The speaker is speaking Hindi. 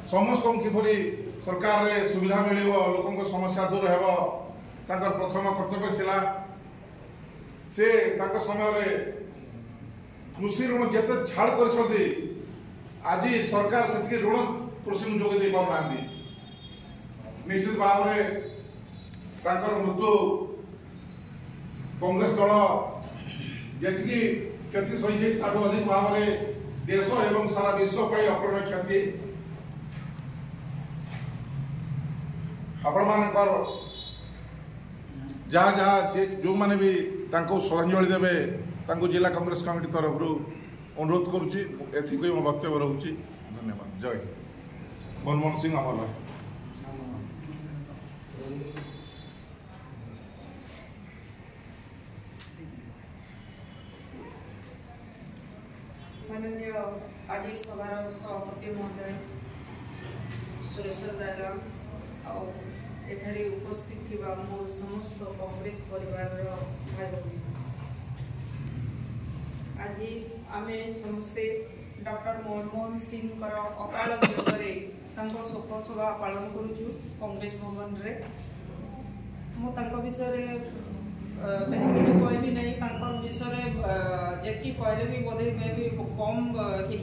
समस्त किपरि सरकार रे सुविधा मिलिबो लोकंक समस्या दूर हेबो तांकर प्रथम कर्तव्य थिला। से तांकर समय रे कृषि ऋण जेते छाड़ करछथि आज सरकार सेति ऋण कृषि जोगे दे पाउनांदी। निश्चित भाव में तांकर मृत्यु कांग्रेस दल जी क्षति सही ताठू अधिक भाव में देश एवं सारा विश्व पर अपूर्ण क्षति। आपण मानकर जहाँ जहाँ जो माने भी श्रद्धांजलि देवे जिला कांग्रेस कमिटी तरफ अनुरोध करुच्ची। एथि मो वक्तव्य रोचे। धन्यवाद। जय मनमोहन सिंह अमर। माननीय आज सभार सभापति महोदय सुरेश्वर दादा एठारे उपस्थित थिबा मोर समस्त कांग्रेस परिवार भाई भौणी आज आमे समस्ते डॉक्टर मनमोहन सिंह अकाल वियोगे शोक सभा पालन करुचु कांग्रेस भवन रे। मु विषय बेस किसी कहबी नहीं विषय जी कहले भी बोधे मे भी कम ही